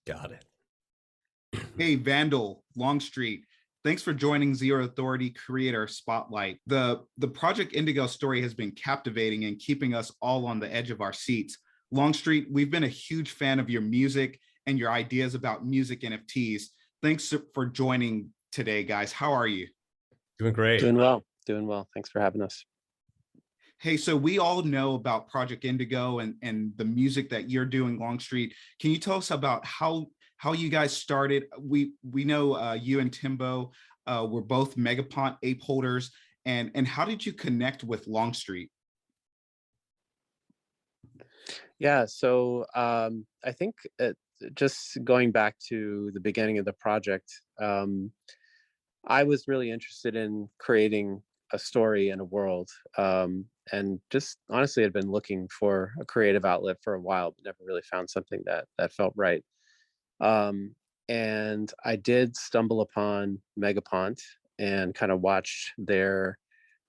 Got it. Hey, Vandal Longstreet. Thanks for joining Zero Authority Creator Spotlight. The Project Indigo story has been captivating and keeping us all on the edge of our seats. Longstreet, we've been a huge fan of your music and your ideas about music NFTs. Thanks for joining today, guys. How are you? Doing great. Doing well, doing well. Thanks for having us. Hey, so we all know about Project Indigo and the music that you're doing, Longstreet. Can you tell us about how you guys started? We know you and Timbo were both Megapont ape holders, and how did you connect with Longstreet? Yeah, so I think just going back to the beginning of the project, I was really interested in creating a story and a world, and just honestly had been looking for a creative outlet for a while, but never really found something that felt right. Um, and I did stumble upon Megapont and kind of watched their,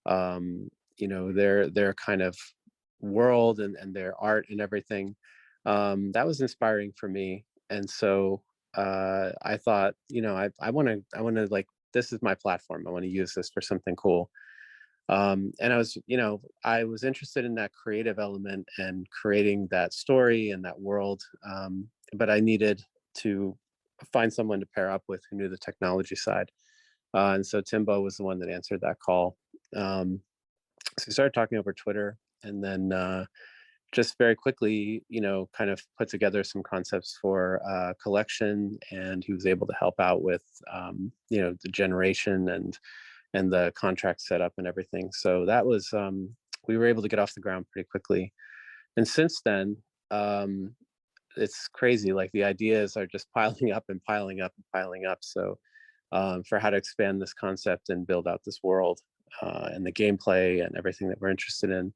their kind of world and their art and everything. That was inspiring for me. And so I thought, I want to like, this is my platform. I want to use this for something cool. And I was interested in that creative element and creating that story and that world. But I needed to find someone to pair up with who knew the technology side. And so Timbo was the one that answered that call. So we started talking over Twitter, and then just very quickly, kind of put together some concepts for a collection, and he was able to help out with, the generation and the contract setup and everything. So that was, we were able to get off the ground pretty quickly. And since then, it's crazy. Like the ideas are just piling up and piling up and piling up. So for how to expand this concept and build out this world and the gameplay and everything that we're interested in.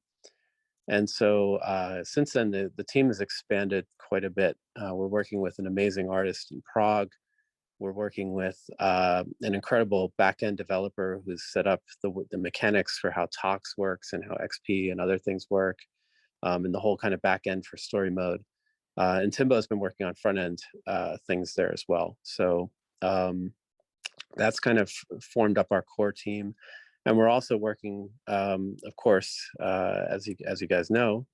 And so since then, the team has expanded quite a bit. We're working with an amazing artist in Prague. We're working with an incredible backend developer who's set up the mechanics for how Tox works and how XP and other things work, and the whole kind of backend for story mode. And Timbo has been working on front end things there as well. So that's kind of formed up our core team. And we're also working, of course, as you guys know,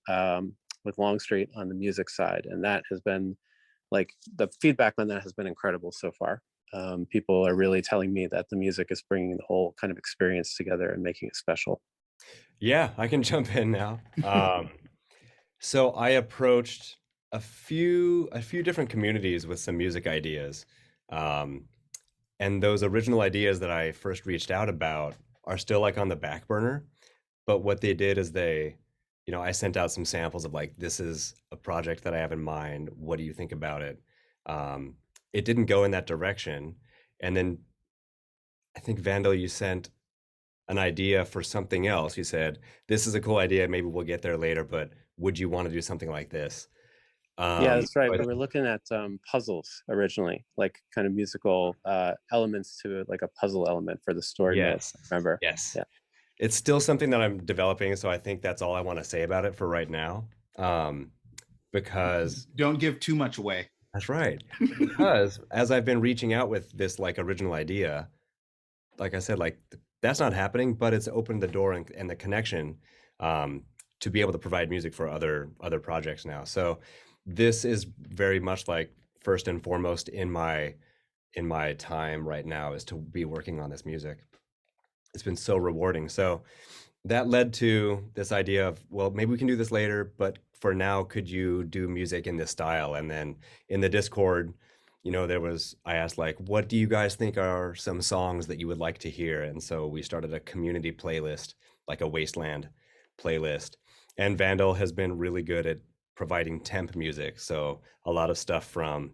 with Longstreet on the music side, and that has been like the feedback on that has been incredible so far. People are really telling me that the music is bringing the whole kind of experience together and making it special. Yeah, I can jump in now. So I approached a few different communities with some music ideas. Um, and those original ideas that I first reached out about are still like on the back burner. But what they did is I sent out some samples of like, this is a project that I have in mind. What do you think about it? Um, it didn't go in that direction. And then I think Vandal, you sent an idea for something else. You said, this is a cool idea. Maybe we'll get there later, but would you want to do something like this? Yeah, that's right. But We were looking at puzzles originally, like kind of musical elements to like a puzzle element for the story mode. yes, Remember? yes. Yeah. It's still something that I'm developing, so I think that's all I want to say about it for right now. Um, because Don't give too much away. that's right. Because as I've been reaching out with this like original idea, like I said, like that's not happening, but it's opened the door and the connection um, to be able to provide music for other projects now. So this is very much like first and foremost in my time right now is to be working on this music. It's been so rewarding. So that led to this idea of, well, maybe we can do this later, but for now, could you do music in this style? And then in the Discord, I asked like, what do you guys think are some songs that you would like to hear? And so we started a community playlist, like a Wasteland playlist. And Vandal has been really good at providing temp music. So a lot of stuff from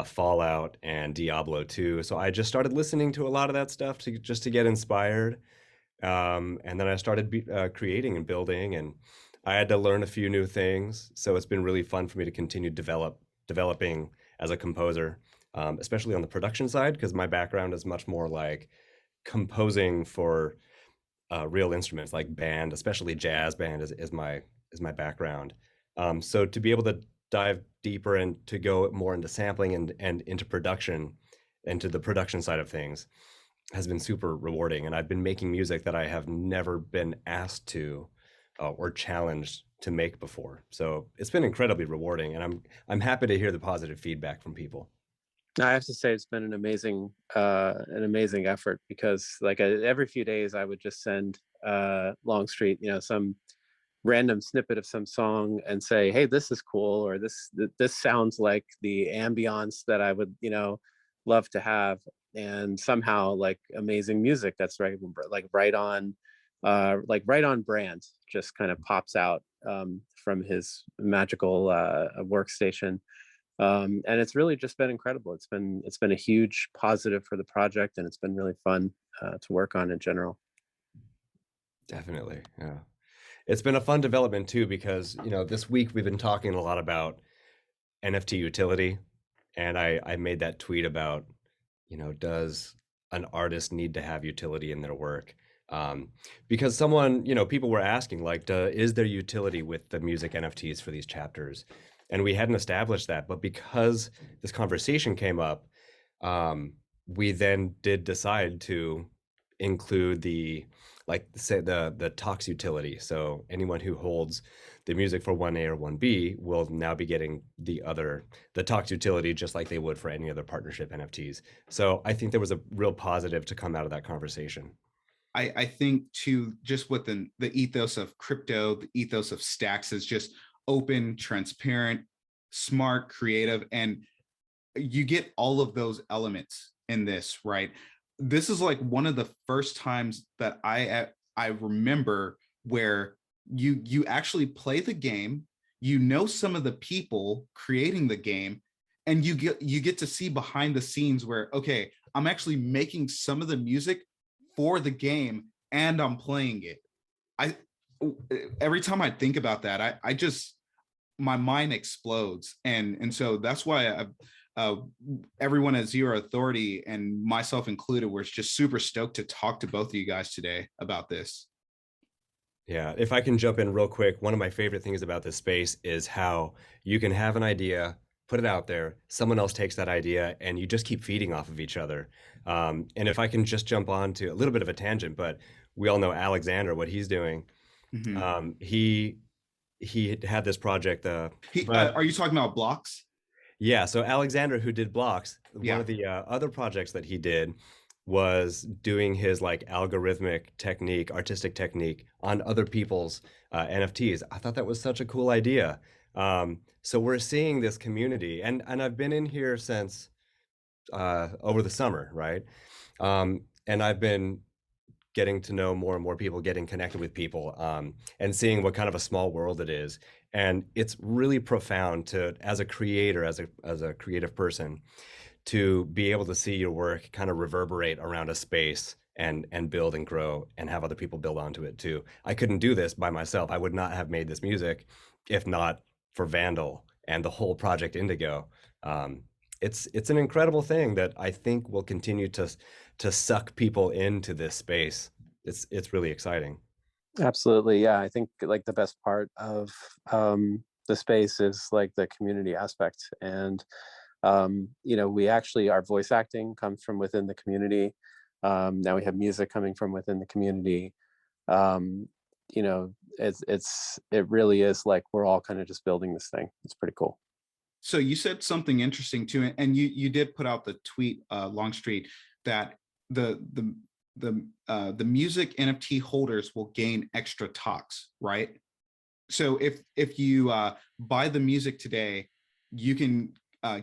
Fallout and Diablo 2. So I just started listening to a lot of that stuff just to get inspired. And then I started creating and building, and I had to learn a few new things. So it's been really fun for me to continue developing as a composer, especially on the production side, because my background is much more like composing for real instruments, like band, especially jazz band is my background. So to be able to dive deeper and to go more into sampling and into production, into the production side of things, has been super rewarding. And I've been making music that I have never been asked to or challenged to make before. So it's been incredibly rewarding, and I'm happy to hear the positive feedback from people. I have to say it's been an amazing effort, because like every few days I would just send Longstreet, some random snippet of some song and say, hey, this is cool, or this sounds like the ambience that I would love to have. And somehow, like, amazing music that's right on right on brand just kind of pops out from his magical workstation. And it's really just been incredible. It's been a huge positive for the project, and it's been really fun to work on in general. Definitely, yeah. It's been a fun development too, because this week we've been talking a lot about NFT utility, and I made that tweet about, does an artist need to have utility in their work? Because people were asking, like, is there utility with the music NFTs for these chapters? And we hadn't established that, but because this conversation came up, we then did decide to include the Tox utility. So anyone who holds the music for 1A or 1B will now be getting the Tox utility, just like they would for any other partnership NFTs. So I think there was a real positive to come out of that conversation. I think too, just with the ethos of crypto, the ethos of Stacks is just open, transparent, smart, creative, and you get all of those elements in this, right? This is like one of the first times that I remember where you actually play the game, some of the people creating the game, and you get to see behind the scenes where, okay, I'm actually making some of the music for the game and I'm playing it. I Every time I think about that, I just, my mind explodes, and so that's why everyone at Zero Authority, and myself included, was just super stoked to talk to both of you guys today about this. Yeah, if I can jump in real quick, one of my favorite things about this space is how you can have an idea, put it out there, someone else takes that idea, and you just keep feeding off of each other. And if I can just jump on to a little bit of a tangent, but we all know Alexander, what he's doing. Mm-hmm. He had this project, Are you talking about Blocks? yeah, so Alexander, who did Blocks, one Yeah. of the other projects that he did was doing his like algorithmic technique, artistic technique on other people's NFTs. I thought that was such a cool idea. So we're seeing this community, and I've been in here since over the summer, right? And I've been getting to know more and more people, getting connected with people, and seeing what kind of a small world it is. And it's really profound to, as a creator, as a creative person, to be able to see your work kind of reverberate around a space and build and grow and have other people build onto it too. I couldn't do this by myself. I would not have made this music if not for Vandal and the whole Project Indigo. It's an incredible thing that I think will continue to suck people into this space. It's really exciting. Absolutely, yeah. I think like the best part of the space is like the community aspect, and we actually, our voice acting comes from within the community. Now we have music coming from within the community. um, it really is like we're all kind of just building this thing. It's pretty cool. So you said something interesting too, and you did put out the tweet, Longstreet, that the music NFT holders will gain extra talks, right? So if you buy the music today, you can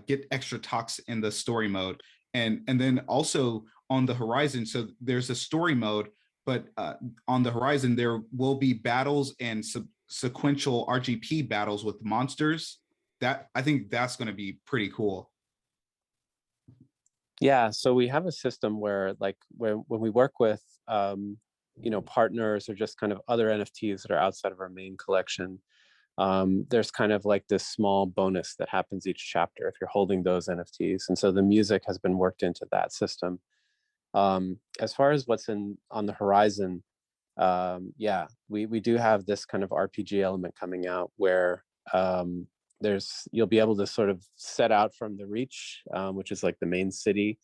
get extra talks in the story mode, and then also on the horizon. So there's a story mode, but on the horizon there will be battles and sequential RGP battles with monsters. That, I think that's going to be pretty cool. Yeah, so we have a system where like when we work with partners or just kind of other NFTs that are outside of our main collection, there's kind of like this small bonus that happens each chapter if you're holding those NFTs. And so the music has been worked into that system. As far as what's on the horizon, yeah, we do have this kind of RPG element coming out where you'll be able to sort of set out from the Reach, which is like the main city,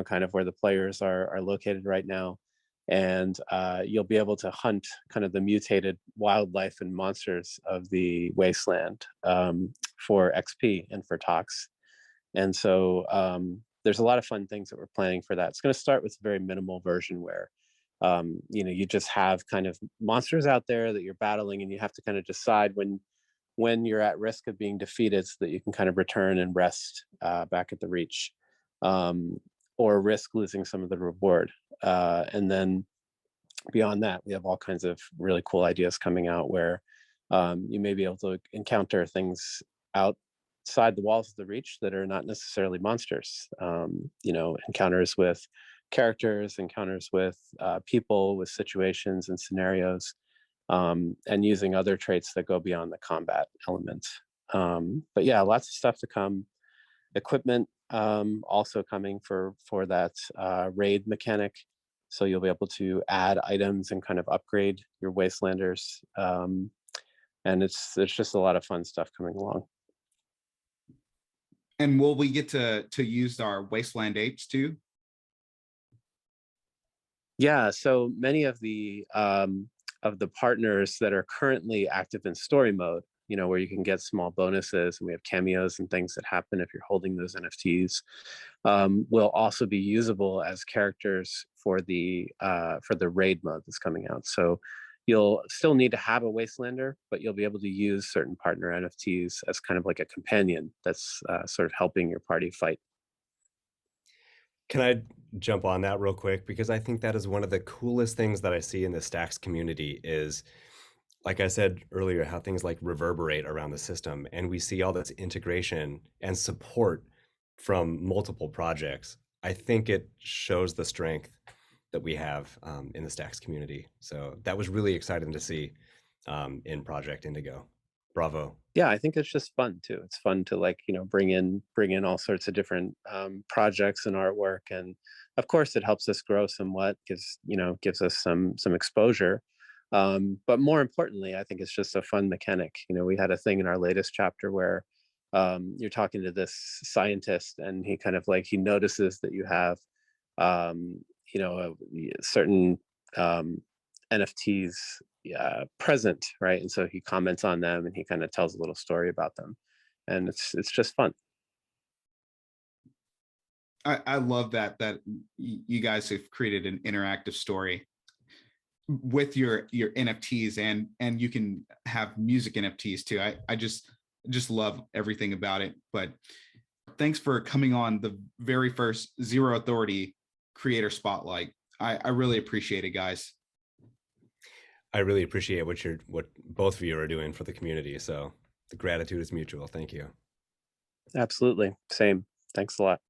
kind of where the players are located right now. And you'll be able to hunt kind of the mutated wildlife and monsters of the wasteland for XP and for tox. And so there's a lot of fun things that we're planning for that. It's going to start with a very minimal version where you just have kind of monsters out there that you're battling, and you have to kind of decide when you're at risk of being defeated so that you can kind of return and rest back at the Reach, or risk losing some of the reward. And then beyond that, we have all kinds of really cool ideas coming out where you may be able to encounter things outside the walls of the Reach that are not necessarily monsters. Encounters with characters, encounters with people, with situations and scenarios, and using other traits that go beyond the combat element. But yeah, lots of stuff to come. Equipment also coming for that raid mechanic. So you'll be able to add items and kind of upgrade your Wastelanders. And it's just a lot of fun stuff coming along. And will we get to use our Wasteland apes too? Yeah, so many of the partners that are currently active in story mode, where you can get small bonuses, and we have cameos and things that happen if you're holding those NFTs, will also be usable as characters for the raid mode that's coming out. So you'll still need to have a Wastelander, but you'll be able to use certain partner NFTs as kind of like a companion that's sort of helping your party fight. Can I jump on that real quick? Because I think that is one of the coolest things that I see in the Stacks community is, like I said earlier, how things like reverberate around the system, and we see all this integration and support from multiple projects. I think it shows the strength that we have in the Stacks community. So that was really exciting to see in Project Indigo. Bravo. Yeah, I think it's just fun too. It's fun to bring in all sorts of different projects and artwork, and of course it helps us grow somewhat because gives us some exposure. But more importantly, I think it's just a fun mechanic. We had a thing in our latest chapter where you're talking to this scientist, and he kind of he notices that you have certain NFTs present, right? And so he comments on them, and he kind of tells a little story about them, and it's just fun. I love that you guys have created an interactive story with your NFTs, and you can have music NFTs too. I just love everything about it. But thanks for coming on the very first Zero Authority Creator Spotlight. I really appreciate it, guys. I really appreciate what both of you are doing for the community. So the gratitude is mutual. Thank you. Absolutely. Same. Thanks a lot.